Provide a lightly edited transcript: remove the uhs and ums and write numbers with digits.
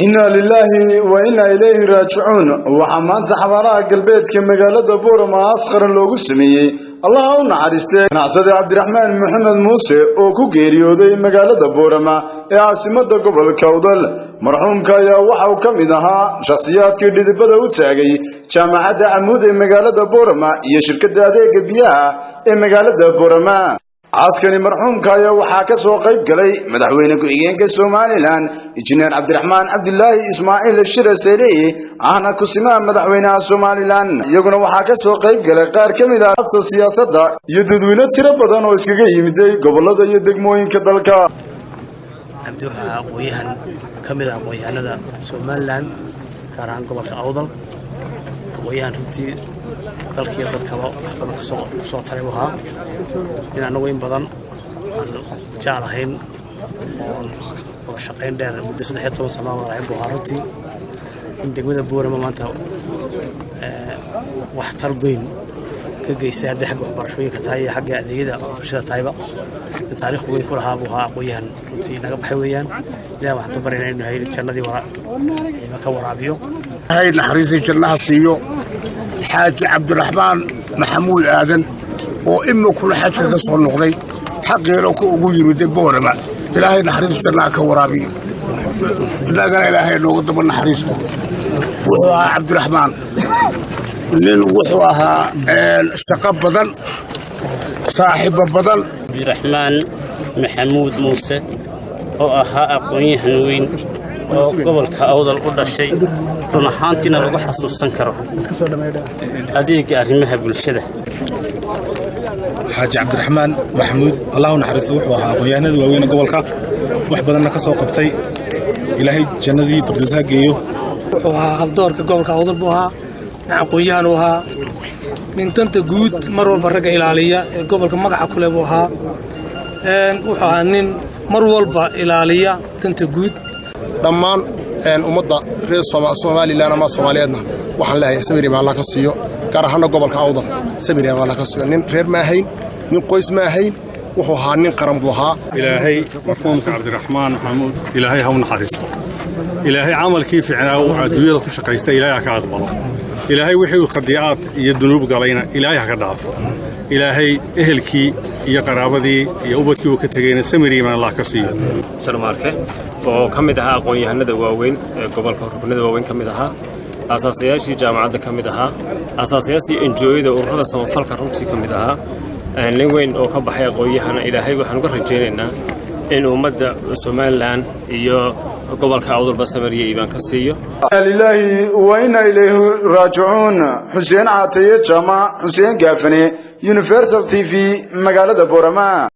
إنا لله وإنا إليه راجعون وحمان حوالها قلبيت كمقالة بورما أصغر اللوغو السميي الله نعرسته نعصد عبد الرحمن محمد موسى وكو غيريودي مقالة بورما عاصمة قبل كودل مرحوم كايا وحاو كميدها شخصيات كردي بدأو تاقي جامعة عمود مقالة بورما هي شركة داديك بيها مقالة بورما عسكري مرحوم كايا وحاكا سو قيب قلي مدحوين كوئيين كالسوماليلان إنجنير عبد الرحمن عبد الله إسماعيل الشرسيلي عانا كسمان مدحوين السوماليلان يقولون وحاكا سو قيب قلي قار كميدا أبس السياسة يدودوين تربضان وإسكاقي يمدي قبل هذا يدق موين كدالكا عبدوها قويهان كميدا قويهان هذا سوماليلان كاران قبل أوضل قويهان ربتي dalkii dadka badan ka soo taray waxa inaan weyn badan aan jaalahayn oo shaqeyn dheer muddo 13 sano ah Buhaarantii in degmada Boorama maanta wax tarbiin ka geystay xagga waxbarashooyinka tahay xagga adeegyada bulshada tayba taariikh weyn ku lahaa buha aqoonyahan runtii naga baxay weeyaan ilaahay wax ka barinayna jannadii ka waraabiyo hay naxariisay jannaha siiyo حاج عبد الرحمن محمود آدن وإما كل حاجة كسر نقضي حقي لو كوجي من دبورة إلهي نحرس جنا كورابي لا قال إلهي لو قدم نحرس وهو عبد الرحمن من وحوها الثقب بدن صاحب بدن عبد الرحمن محمود موسى وأها أقويه هنوين وقبل كأوضل قد الشيء رنحانتنا لو حسوسن كرو هذيك أرمها بالشدة حاج عبد الرحمن محمود الله نحرسه وحوها قيانا وين قبل كا وحبنا كسو قبتي إلهي جندي فردوسها جيو وحوها هالدور كقبل كأوضل بوها قيان وها من تنت جود مرور برجع إلى عليا قبل كمقع كل بوها وحوها نين مرور إلى عليا تنت جود dhammaan ummadda reer Soomaaliland ama Soomaaliyeedna waxaan leeyahay sabir ma Allah ka siiyo gaar ahaan gobolka Awdal sabir ma Allah ka siiyo nin reer ma ahayn nin qoys ma ahayn wuxuu ahaa nin qaran buu ahaa ilaahay marfuumka عبد الرحمن محمود ilaahay ha u naxariisto ilaahay amalkii fiicnaa oo adduunyada ku shaqeystay ilaahay ka aqbalo ilaahay wixii qadiyaad iyo dunuub galayna ilaahay ka dhaafo ilaahay ehelkii iyo qaraabadii iyo ubadkii uu ka tagayna sabir ma Allah ka siiyo sharmaarke oo kamid aha aqoon-yahanada waaweyn ee gobolka rukunada waaweyn kamid aha asaasayaashii jaamacadda kamid aha asaasayaashii NGO-da ururada samafalka runtii kamid aha nin weyn oo ka baxay aqoon-yahana ilaahay waxaan uga rajaynaynaa in ummadda Soomaaliland iyo gobolka Awdal Basamariya iibaan ka siiyo lillahi wa inna ilayhi raaji'uun Xuseen Caataye Jama Xuseen Gaafane Universal TV magaalada Boorama